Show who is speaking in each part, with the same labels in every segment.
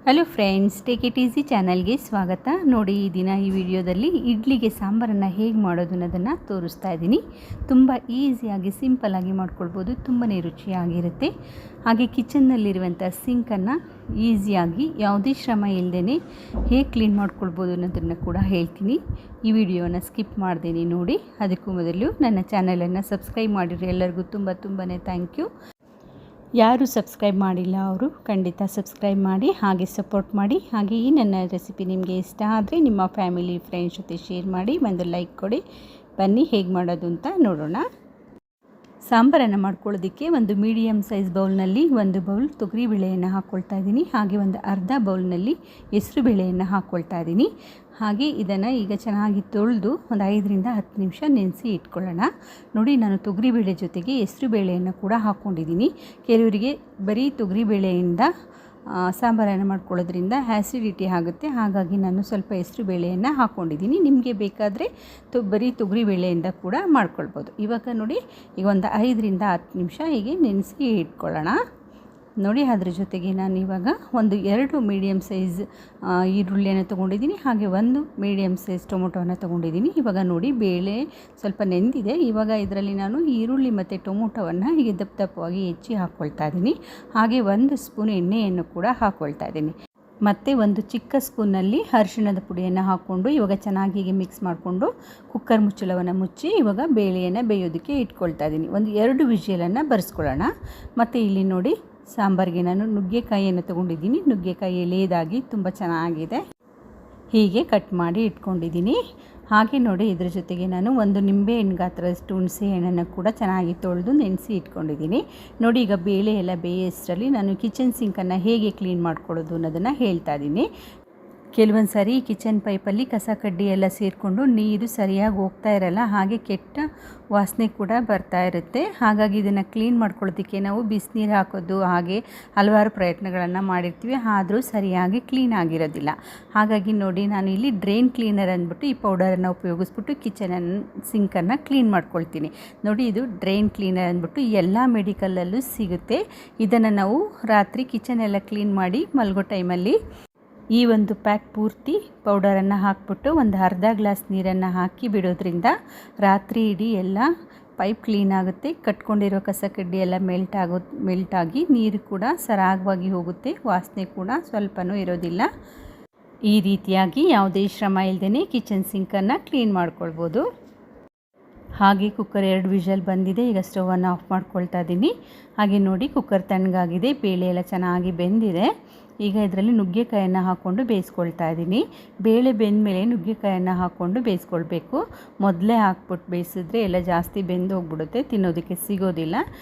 Speaker 1: Hello friends, take it easy ಚಾನಲ್ಗೆ ಸ್ವಾಗತ. ನೋಡಿ, ಈ ದಿನ ಈ ವಿಡಿಯೋದಲ್ಲಿ ಇಡ್ಲಿಗೆ ಸಾಂಬಾರನ್ನು ಹೇಗೆ ಮಾಡೋದು ಅನ್ನೋದನ್ನು ತೋರಿಸ್ತಾ ಇದ್ದೀನಿ. ತುಂಬ ಈಸಿಯಾಗಿ ಸಿಂಪಲ್ಲಾಗಿ ಮಾಡ್ಕೊಳ್ಬೋದು, ತುಂಬಾ ರುಚಿಯಾಗಿರುತ್ತೆ. ಹಾಗೆ ಕಿಚನ್ನಲ್ಲಿರುವಂಥ ಸಿಂಕನ್ನು ಈಸಿಯಾಗಿ ಯಾವುದೇ ಶ್ರಮ ಇಲ್ಲದೇ ಹೇಗೆ ಕ್ಲೀನ್ ಮಾಡ್ಕೊಳ್ಬೋದು ಅನ್ನೋದನ್ನು ಕೂಡ ಹೇಳ್ತೀನಿ. ಈ ವಿಡಿಯೋನ ಸ್ಕಿಪ್ ಮಾಡ್ದೇನೆ ನೋಡಿ. ಅದಕ್ಕೂ ಮೊದಲು ನನ್ನ ಚಾನಲನ್ನು ಸಬ್ಸ್ಕ್ರೈಬ್ ಮಾಡಿರಿ. ಎಲ್ಲರಿಗೂ ತುಂಬಾ ಥ್ಯಾಂಕ್ ಯು. ಯಾರು ಸಬ್ಸ್ಕ್ರೈಬ್ ಮಾಡಿಲ್ಲ ಅವರು ಖಂಡಿತ ಸಬ್ಸ್ಕ್ರೈಬ್ ಮಾಡಿ, ಹಾಗೆ ಸಪೋರ್ಟ್ ಮಾಡಿ. ಹಾಗೆ ಈ ನನ್ನ ರೆಸಿಪಿ ನಿಮಗೆ ಇಷ್ಟ ಆದರೆ ನಿಮ್ಮ ಫ್ಯಾಮಿಲಿ ಫ್ರೆಂಡ್ಸ್ ಜೊತೆ ಶೇರ್ ಮಾಡಿ, ಒಂದು ಲೈಕ್ ಕೊಡಿ. ಬನ್ನಿ ಹೇಗೆ ಮಾಡೋದು ಅಂತ ನೋಡೋಣ. ಸಾಂಬಾರನ್ನು ಮಾಡ್ಕೊಳ್ಳೋದಕ್ಕೆ ಒಂದು ಮೀಡಿಯಮ್ ಸೈಜ್ ಬೌಲ್ನಲ್ಲಿ 1 ಬೌಲ್ ತೊಗರಿಬೇಳೆಯನ್ನು ಹಾಕ್ಕೊಳ್ತಾ ಇದ್ದೀನಿ. ಹಾಗೆ ಒಂದು ಅರ್ಧ ಬೌಲ್ನಲ್ಲಿ ಹೆಸರುಬೇಳೆಯನ್ನು ಹಾಕ್ಕೊಳ್ತಾ ಇದ್ದೀನಿ. ಹಾಗೆ ಇದನ್ನು ಈಗ ಚೆನ್ನಾಗಿ ತೊಳೆದು ಒಂದು 5ರಿಂದ 10 ನಿಮಿಷ ನೆನೆಸಿ ಇಟ್ಕೊಳ್ಳೋಣ. ನೋಡಿ, ನಾನು ತೊಗರಿಬೇಳೆ ಜೊತೆಗೆ ಹೆಸರುಬೇಳೆಯನ್ನು ಕೂಡ ಹಾಕ್ಕೊಂಡಿದ್ದೀನಿ. ಕೆಲವರಿಗೆ ಬರೀ ತೊಗರಿಬೇಳೆಯಿಂದ ಸಾಂಬಾರನ್ನು ಮಾಡ್ಕೊಳ್ಳೋದ್ರಿಂದ ಆ್ಯಸಿಡಿಟಿ ಆಗುತ್ತೆ. ಹಾಗಾಗಿ ನಾನು ಸ್ವಲ್ಪ ಹೆಸರುಬೇಳೆಯನ್ನು ಹಾಕ್ಕೊಂಡಿದ್ದೀನಿ. ನಿಮಗೆ ಬೇಕಾದರೆ ಬರೀ ತೊಗರಿಬೇಳೆಯಿಂದ ಕೂಡ ಮಾಡ್ಕೊಳ್ಬೋದು. ಇವಾಗ ನೋಡಿ, ಈಗ ಒಂದು 5ರಿಂದ 10 ನಿಮಿಷ ಹೀಗೆ ನೆನೆಸಿ ಇಟ್ಕೊಳ್ಳೋಣ. ನೋಡಿ, ಅದ್ರ ಜೊತೆಗೆ ನಾನು ಇವಾಗ ಒಂದು 2 ಮೀಡಿಯಮ್ ಸೈಜ್ ಈರುಳ್ಳಿಯನ್ನು ತೊಗೊಂಡಿದ್ದೀನಿ. ಹಾಗೆ 1 ಮೀಡಿಯಮ್ ಸೈಜ್ ಟೊಮೊಟೊವನ್ನು ತೊಗೊಂಡಿದ್ದೀನಿ. ಇವಾಗ ನೋಡಿ, ಬೇಳೆ ಸ್ವಲ್ಪ ನೆಂದಿದೆ. ಇವಾಗ ಇದರಲ್ಲಿ ನಾನು ಈರುಳ್ಳಿ ಮತ್ತು ಟೊಮೊಟೊವನ್ನು ಹೀಗೆ ದಪ್ಪವಾಗಿ ಹೆಚ್ಚಿ ಹಾಕ್ಕೊಳ್ತಾ ಇದ್ದೀನಿ. ಹಾಗೆ 1 ಸ್ಪೂನ್ ಎಣ್ಣೆಯನ್ನು ಕೂಡ ಹಾಕ್ಕೊಳ್ತಾ ಇದ್ದೀನಿ. ಮತ್ತು ಒಂದು ಚಿಕ್ಕ ಸ್ಪೂನಲ್ಲಿ ಅರಿಶಿಣದ ಪುಡಿಯನ್ನು ಹಾಕ್ಕೊಂಡು ಇವಾಗ ಚೆನ್ನಾಗಿ ಹೀಗೆ ಮಿಕ್ಸ್ ಮಾಡಿಕೊಂಡು ಕುಕ್ಕರ್ ಮುಚ್ಚಳವನ್ನು ಮುಚ್ಚಿ ಇವಾಗ ಬೇಳೆಯನ್ನು ಬೇಯೋದಕ್ಕೆ ಇಟ್ಕೊಳ್ತಾ ಇದ್ದೀನಿ. ಒಂದು 2 ವಿಷಲನ್ನು ಬರೆಸ್ಕೊಳ್ಳೋಣ. ಮತ್ತು ಇಲ್ಲಿ ನೋಡಿ, ಸಾಂಬಾರಿಗೆ ನಾನು ನುಗ್ಗೆಕಾಯಿಯನ್ನು ತೊಗೊಂಡಿದ್ದೀನಿ. ನುಗ್ಗೆಕಾಯಿ ಎಳೆದಾಗಿ ತುಂಬ ಚೆನ್ನಾಗಿದೆ, ಹೀಗೆ ಕಟ್ ಮಾಡಿ ಇಟ್ಕೊಂಡಿದ್ದೀನಿ. ಹಾಗೆ ನೋಡಿ, ಇದ್ರ ಜೊತೆಗೆ ನಾನು ಒಂದು ನಿಂಬೆಹಣ್ಣು ಗಾತ್ರದಷ್ಟು ಹುಣಸೆ ಹಣ್ಣನ್ನು ಕೂಡ ಚೆನ್ನಾಗಿ ತೊಳೆದು ನೆನೆಸಿ ಇಟ್ಕೊಂಡಿದ್ದೀನಿ. ನೋಡಿ, ಈಗ ಬೇಳೆ ಎಲ್ಲ ಬೇಯೋಷ್ಟರಲ್ಲಿ ನಾನು ಕಿಚನ್ ಸಿಂಕನ್ನು ಹೇಗೆ ಕ್ಲೀನ್ ಮಾಡ್ಕೊಳ್ಳೋದು ಅನ್ನೋದನ್ನು ಹೇಳ್ತಾ ಇದ್ದೀನಿ. ಕೆಲವೊಂದು ಸಾರಿ ಕಿಚನ್ ಪೈಪಲ್ಲಿ ಕಸ ಕಡ್ಡಿ ಎಲ್ಲ ಸೇರಿಕೊಂಡು ನೀರು ಸರಿಯಾಗಿ ಹೋಗ್ತಾ ಇರಲ್ಲ, ಹಾಗೆ ಕೆಟ್ಟ ವಾಸನೆ ಕೂಡ ಬರ್ತಾ ಇರುತ್ತೆ. ಹಾಗಾಗಿ ಇದನ್ನು ಕ್ಲೀನ್ ಮಾಡ್ಕೊಳ್ಳೋದಕ್ಕೆ ನಾವು ಬಿಸಿನೀರು ಹಾಕೋದು ಹಾಗೆ ಹಲವಾರು ಪ್ರಯತ್ನಗಳನ್ನು ಮಾಡಿರ್ತೀವಿ, ಆದರೂ ಸರಿಯಾಗಿ ಕ್ಲೀನ್ ಆಗಿರೋದಿಲ್ಲ. ಹಾಗಾಗಿ ನೋಡಿ, ನಾನು ಇಲ್ಲಿ ಡ್ರೈನ್ ಕ್ಲೀನರ್ ಅಂದ್ಬಿಟ್ಟು ಈ ಪೌಡರನ್ನು ಉಪಯೋಗಿಸ್ಬಿಟ್ಟು ಕಿಚನನ್ನು ಸಿಂಕನ್ನು ಕ್ಲೀನ್ ಮಾಡ್ಕೊಳ್ತೀನಿ. ನೋಡಿ, ಇದು ಡ್ರೈನ್ ಕ್ಲೀನರ್ ಅಂದ್ಬಿಟ್ಟು ಎಲ್ಲ ಮೆಡಿಕಲಲ್ಲೂ ಸಿಗುತ್ತೆ. ಇದನ್ನು ನಾವು ರಾತ್ರಿ ಕಿಚನ್ ಎಲ್ಲ ಕ್ಲೀನ್ ಮಾಡಿ ಮಲಗೋ ಟೈಮಲ್ಲಿ ಈ ಒಂದು ಪ್ಯಾಕ್ ಪೂರ್ತಿ ಪೌಡರನ್ನು ಹಾಕ್ಬಿಟ್ಟು ಒಂದು ಅರ್ಧ ಗ್ಲಾಸ್ ನೀರನ್ನು ಹಾಕಿ ಬಿಡೋದ್ರಿಂದ ರಾತ್ರಿ ಇಡೀ ಎಲ್ಲ ಪೈಪ್ ಕ್ಲೀನ್ ಆಗುತ್ತೆ. ಕಟ್ಕೊಂಡಿರೋ ಕಸ ಕಡ್ಡಿ ಎಲ್ಲ ಮೆಲ್ಟಾಗಿ ನೀರು ಕೂಡ ಸರಾಗವಾಗಿ ಹೋಗುತ್ತೆ, ವಾಸನೆ ಕೂಡ ಸ್ವಲ್ಪನೂ ಇರೋದಿಲ್ಲ. ಈ ರೀತಿಯಾಗಿ ಯಾವುದೇ ಶ್ರಮ ಇಲ್ಲದೇ ಕಿಚನ್ ಸಿಂಕನ್ನು ಕ್ಲೀನ್ ಮಾಡ್ಕೊಳ್ಬೋದು. ಹಾಗೆ ಕುಕ್ಕರ್ 2 ವಿಷಲ್ ಬಂದಿದೆ. ಈಗ ಸ್ಟವನ್ನು ಆಫ್ ಮಾಡ್ಕೊಳ್ತಾ ಇದ್ದೀನಿ. ಹಾಗೆ ನೋಡಿ, ಕುಕ್ಕರ್ ತಣ್ಣಗಾಗಿದೆ, ಬೇಳೆ ಎಲ್ಲ ಚೆನ್ನಾಗಿ ಬೆಂದಿದೆ. ಈಗ ಇದರಲ್ಲಿ ನುಗ್ಗೆಕಾಯನ್ನು ಹಾಕ್ಕೊಂಡು ಬೇಯಿಸ್ಕೊಳ್ತಾ ಇದ್ದೀನಿ. ಬೇಳೆ ಬೆಂದಮೇಲೆ ನುಗ್ಗೆಕಾಯನ್ನು ಹಾಕ್ಕೊಂಡು ಬೇಯಿಸ್ಕೊಳ್ಬೇಕು. ಮೊದಲೇ ಹಾಕ್ಬಿಟ್ಟು ಬೇಯಿಸಿದ್ರೆ ಎಲ್ಲ ಜಾಸ್ತಿ ಬೆಂದು ಹೋಗ್ಬಿಡುತ್ತೆ, ತಿನ್ನೋದಕ್ಕೆ ಸಿಗೋದಿಲ್ಲ.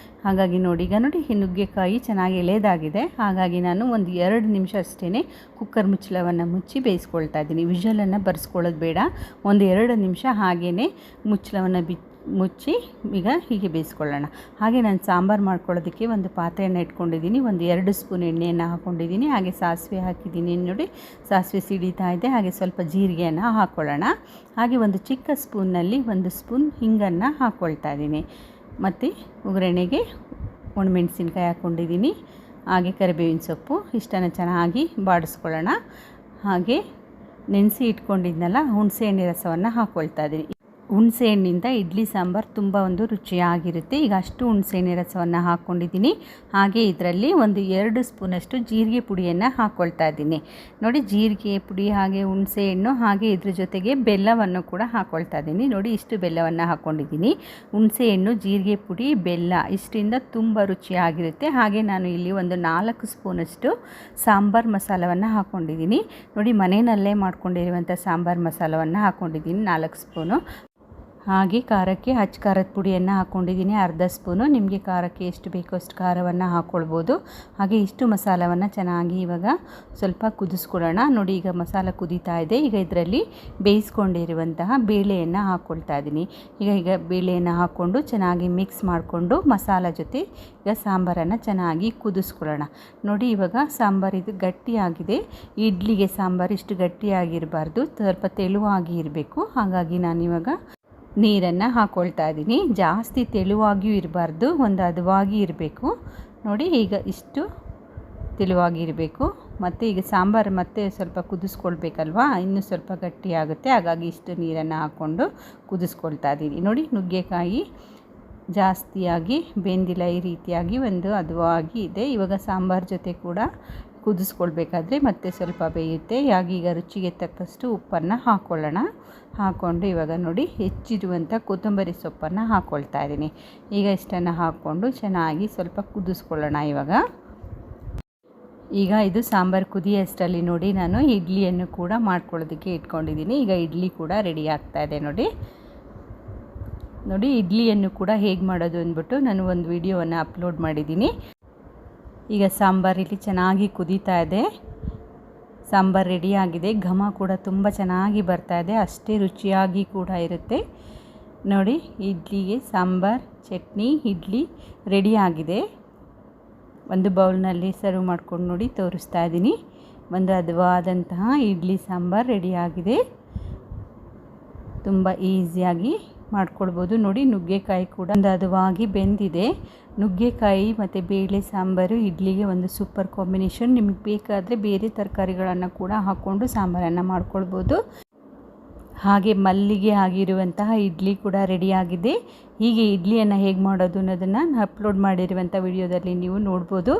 Speaker 1: ಹಾಗಾಗಿ ನೋಡಿ, ಈಗ ನೋಡಿ, ಈ ನುಗ್ಗೆಕಾಯಿ ಚೆನ್ನಾಗಿ ಎಳೆದಾಗಿದೆ. ಹಾಗಾಗಿ ನಾನು ಒಂದು 2 ನಿಮಿಷ ಅಷ್ಟೇ ಕುಕ್ಕರ್ ಮುಚ್ಚಳವನ್ನು ಮುಚ್ಚಿ ಬೇಯಿಸ್ಕೊಳ್ತಾ ಇದ್ದೀನಿ. ವಿಷಲನ್ನು ಬರೆಸ್ಕೊಳ್ಳೋದು ಬೇಡ, ಒಂದು 2 ನಿಮಿಷ ಹಾಗೇ ಮುಚ್ಚಳವನ್ನು ಮುಚ್ಚಿ ಈಗ ಹೀಗೆ ಬೇಯಿಸ್ಕೊಳ್ಳೋಣ. ಹಾಗೆ ನಾನು ಸಾಂಬಾರು ಮಾಡ್ಕೊಳ್ಳೋದಕ್ಕೆ ಒಂದು ಪಾತ್ರೆಯನ್ನು ಇಟ್ಕೊಂಡಿದ್ದೀನಿ. ಒಂದು 2 ಸ್ಪೂನ್ ಎಣ್ಣೆಯನ್ನು ಹಾಕ್ಕೊಂಡಿದ್ದೀನಿ. ಹಾಗೆ ಸಾಸಿವೆ ಹಾಕಿದ್ದೀನಿ. ನೋಡಿ, ಸಾಸಿವೆ ಸಿಡಿತಾ ಇದೆ. ಹಾಗೆ ಸ್ವಲ್ಪ ಜೀರಿಗೆಯನ್ನು ಹಾಕ್ಕೊಳ್ಳೋಣ. ಹಾಗೆ ಒಂದು ಚಿಕ್ಕ ಸ್ಪೂನ್ನಲ್ಲಿ 1 ಸ್ಪೂನ್ ಹಿಂಗನ್ನು ಹಾಕ್ಕೊಳ್ತಾ ಇದ್ದೀನಿ. ಮತ್ತು ಒಗ್ಗರಣೆಗೆ ಒಣಮೆಣಸಿನ್ಕಾಯಿ ಹಾಕ್ಕೊಂಡಿದ್ದೀನಿ. ಹಾಗೆ ಕರಿಬೇವಿನ ಸೊಪ್ಪು ಇಷ್ಟನ್ನು ಚೆನ್ನಾಗಿ ಬಾಡಿಸ್ಕೊಳ್ಳೋಣ. ಹಾಗೆ ನೆನೆಸಿ ಇಟ್ಕೊಂಡಿದ್ನಲ್ಲ ಹುಣಸೆ ಹಣ್ಣಿನ ರಸವನ್ನು ಹಾಕ್ಕೊಳ್ತಾ ಇದ್ದೀನಿ. ಹುಣಸೆ ಹಣ್ಣಿಂದ ಇಡ್ಲಿ ಸಾಂಬಾರು ತುಂಬ ಒಂದು ರುಚಿಯಾಗಿರುತ್ತೆ. ಈಗ ಅಷ್ಟು ಹುಣಸೆ ಹಣ್ಣಿನ ರಸವನ್ನು ಹಾಕ್ಕೊಂಡಿದ್ದೀನಿ. ಹಾಗೆ ಇದರಲ್ಲಿ ಒಂದು 2 ಸ್ಪೂನಷ್ಟು ಜೀರಿಗೆ ಪುಡಿಯನ್ನು ಹಾಕ್ಕೊಳ್ತಾ ಇದ್ದೀನಿ. ನೋಡಿ, ಜೀರಿಗೆ ಪುಡಿ ಹಾಗೆ ಹುಣಸೆ ಹಣ್ಣು ಹಾಗೆ ಇದ್ರ ಜೊತೆಗೆ ಬೆಲ್ಲವನ್ನು ಕೂಡ ಹಾಕ್ಕೊಳ್ತಾ ಇದ್ದೀನಿ. ನೋಡಿ, ಇಷ್ಟು ಬೆಲ್ಲವನ್ನು ಹಾಕ್ಕೊಂಡಿದ್ದೀನಿ. ಹುಣಸೆ ಹಣ್ಣು, ಜೀರಿಗೆ ಪುಡಿ, ಬೆಲ್ಲ ಇಷ್ಟರಿಂದ ತುಂಬ ರುಚಿಯಾಗಿರುತ್ತೆ. ಹಾಗೆ ನಾನು ಇಲ್ಲಿ ಒಂದು 4 ಸ್ಪೂನಷ್ಟು ಸಾಂಬಾರು ಮಸಾಲವನ್ನು ಹಾಕ್ಕೊಂಡಿದ್ದೀನಿ. ನೋಡಿ, ಮನೆಯಲ್ಲೇ ಮಾಡ್ಕೊಂಡಿರುವಂಥ ಸಾಂಬಾರು ಮಸಾಲವನ್ನು ಹಾಕ್ಕೊಂಡಿದ್ದೀನಿ 4 ಸ್ಪೂನು. ಹಾಗೆ ಖಾರಕ್ಕೆ ಅಚ್ಚ ಖಾರದ ಪುಡಿಯನ್ನು ಹಾಕ್ಕೊಂಡಿದ್ದೀನಿ 1/2 ಸ್ಪೂನು. ನಿಮಗೆ ಖಾರಕ್ಕೆ ಎಷ್ಟು ಬೇಕೋ ಅಷ್ಟು ಖಾರವನ್ನು ಹಾಕ್ಕೊಳ್ಬೋದು. ಹಾಗೆ ಇಷ್ಟು ಮಸಾಲವನ್ನು ಚೆನ್ನಾಗಿ ಇವಾಗ ಸ್ವಲ್ಪ ಕುದಿಸ್ಕೊಳ್ಳೋಣ. ನೋಡಿ, ಈಗ ಮಸಾಲ ಕುದೀತಾ ಇದೆ. ಈಗ ಇದರಲ್ಲಿ ಬೇಯಿಸ್ಕೊಂಡಿರುವಂತಹ ಬೇಳೆಯನ್ನು ಹಾಕ್ಕೊಳ್ತಾ ಇದ್ದೀನಿ. ಈಗ ಬೇಳೆಯನ್ನು ಹಾಕ್ಕೊಂಡು ಚೆನ್ನಾಗಿ ಮಿಕ್ಸ್ ಮಾಡಿಕೊಂಡು ಮಸಾಲ ಜೊತೆ ಈಗ ಸಾಂಬಾರನ್ನು ಚೆನ್ನಾಗಿ ಕುದಿಸ್ಕೊಳ್ಳೋಣ. ನೋಡಿ, ಇವಾಗ ಸಾಂಬಾರು ಇದು ಗಟ್ಟಿಯಾಗಿದೆ. ಇಡ್ಲಿಗೆ ಸಾಂಬಾರು ಇಷ್ಟು ಗಟ್ಟಿಯಾಗಿರಬಾರ್ದು, ಸ್ವಲ್ಪ ತೆಳುವಾಗಿ ಇರಬೇಕು. ಹಾಗಾಗಿ ನಾನಿವಾಗ ನೀರನ್ನು ಹಾಕ್ಕೊಳ್ತಾ ಇದ್ದೀನಿ. ಜಾಸ್ತಿ ತೆಳುವಾಗಿಯೂ ಇರಬಾರ್ದು, ಒಂದು ಹದವಾಗಿ ಇರಬೇಕು. ನೋಡಿ, ಈಗ ಇಷ್ಟು ತೆಳುವಾಗಿರಬೇಕು. ಮತ್ತು ಈಗ ಸಾಂಬಾರು ಮತ್ತೆ ಸ್ವಲ್ಪ ಕುದಿಸ್ಕೊಳ್ಬೇಕಲ್ವಾ, ಇನ್ನೂ ಸ್ವಲ್ಪ ಗಟ್ಟಿಯಾಗುತ್ತೆ. ಹಾಗಾಗಿ ಇಷ್ಟು ನೀರನ್ನು ಹಾಕ್ಕೊಂಡು ಕುದಿಸ್ಕೊಳ್ತಾ ಇದ್ದೀನಿ. ನೋಡಿ, ನುಗ್ಗೆಕಾಯಿ ಜಾಸ್ತಿಯಾಗಿ ಬೆಂದಿಲ್ಲ, ಈ ರೀತಿಯಾಗಿ ಒಂದು ಹದವಾಗಿ ಇದೆ. ಇವಾಗ ಸಾಂಬಾರು ಜೊತೆ ಕೂಡ ಕುದಿಸ್ಕೊಳ್ಬೇಕಾದ್ರೆ ಮತ್ತೆ ಸ್ವಲ್ಪ ಬೇಯುತ್ತೆ. ಈಗ ರುಚಿಗೆ ತಕ್ಕಷ್ಟು ಉಪ್ಪನ್ನು ಹಾಕ್ಕೊಳ್ಳೋಣ. ಹಾಕ್ಕೊಂಡು ಇವಾಗ ನೋಡಿ, ಹೆಚ್ಚಿರುವಂಥ ಕೊತ್ತಂಬರಿ ಸೊಪ್ಪನ್ನು ಹಾಕ್ಕೊಳ್ತಾ ಇದ್ದೀನಿ. ಈಗ ಇಷ್ಟನ್ನು ಹಾಕ್ಕೊಂಡು ಚೆನ್ನಾಗಿ ಸ್ವಲ್ಪ ಕುದಿಸ್ಕೊಳ್ಳೋಣ. ಈಗ ಇದು ಸಾಂಬಾರು ಕುದಿಯೋಷ್ಟರಲ್ಲಿ ನೋಡಿ, ನಾನು ಇಡ್ಲಿಯನ್ನು ಕೂಡ ಮಾಡ್ಕೊಳ್ಳೋದಕ್ಕೆ ಇಟ್ಕೊಂಡಿದ್ದೀನಿ. ಈಗ ಇಡ್ಲಿ ಕೂಡ ರೆಡಿ ಆಗ್ತಾಯಿದೆ. ನೋಡಿ ಇಡ್ಲಿಯನ್ನು ಕೂಡ ಹೇಗೆ ಮಾಡೋದು ಅಂದ್ಬಿಟ್ಟು ನಾನು ಒಂದು ವಿಡಿಯೋವನ್ನು ಅಪ್ಲೋಡ್ ಮಾಡಿದ್ದೀನಿ. ಈಗ ಸಾಂಬಾರು ಇಲ್ಲಿ ಚೆನ್ನಾಗಿ ಕುದೀತಾ ಇದೆ. ಸಾಂಬಾರು ರೆಡಿಯಾಗಿದೆ. ಘಮ ಕೂಡ ತುಂಬ ಚೆನ್ನಾಗಿ ಬರ್ತಾ ಇದೆ, ಅಷ್ಟೇ ರುಚಿಯಾಗಿ ಕೂಡ ಇರುತ್ತೆ. ನೋಡಿ, ಇಡ್ಲಿಗೆ ಸಾಂಬಾರು, ಚಟ್ನಿ, ಇಡ್ಲಿ ರೆಡಿಯಾಗಿದೆ. ಒಂದು ಬೌಲ್ನಲ್ಲಿ ಸರ್ವ್ ಮಾಡ್ಕೊಂಡು ನೋಡಿ ತೋರಿಸ್ತಾ ಇದ್ದೀನಿ. ಒಂದು ಹದವಾದಂತಹ ಇಡ್ಲಿ ಸಾಂಬಾರು ರೆಡಿಯಾಗಿದೆ. ತುಂಬ ಈಸಿಯಾಗಿ ಮಾಡ್ಕೊಳ್ಬೋದು. ನೋಡಿ, ನುಗ್ಗೆಕಾಯಿ ಕೂಡ ಒಂದು ಹದವಾಗಿ ಬೆಂದಿದೆ. ನುಗ್ಗೆಕಾಯಿ ಮತ್ತು ಬೇಳೆ ಸಾಂಬಾರು ಇಡ್ಲಿಗೆ ಒಂದು ಸೂಪರ್ ಕಾಂಬಿನೇಷನ್. ನಿಮಗೆ ಬೇಕಾದರೆ ಬೇರೆ ತರಕಾರಿಗಳನ್ನು ಕೂಡ ಹಾಕ್ಕೊಂಡು ಸಾಂಬಾರನ್ನು ಮಾಡ್ಕೊಳ್ಬೋದು. ಹಾಗೆ ಮಲ್ಲಿಗೆ ಆಗಿರುವಂತಹ ಇಡ್ಲಿ ಕೂಡ ರೆಡಿಯಾಗಿದೆ. ಹೀಗೆ ಇಡ್ಲಿಯನ್ನು ಹೇಗೆ ಮಾಡೋದು ಅನ್ನೋದನ್ನು ನಾನು ಅಪ್ಲೋಡ್ ಮಾಡಿರುವಂಥ ವಿಡಿಯೋದಲ್ಲಿ ನೀವು ನೋಡ್ಬೋದು.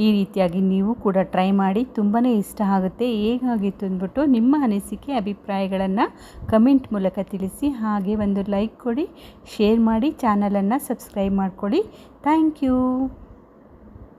Speaker 1: ಈ ರೀತಿಯಾಗಿ ನೀವು ಕೂಡ ಟ್ರೈ ಮಾಡಿ, ತುಂಬಾ ಇಷ್ಟ ಆಗುತ್ತೆ. ಹೇಗಾಗಿತ್ತು ಅಂದ್ಬಿಟ್ಟು ನಿಮ್ಮ ಅನಿಸಿಕೆ ಅಭಿಪ್ರಾಯಗಳನ್ನು ಕಮೆಂಟ್ ಮೂಲಕ ತಿಳಿಸಿ. ಹಾಗೆ ಒಂದು ಲೈಕ್ ಕೊಡಿ, ಶೇರ್ ಮಾಡಿ, ಚಾನಲನ್ನು ಸಬ್ಸ್ಕ್ರೈಬ್ ಮಾಡ್ಕೊಳ್ಳಿ. Thank you.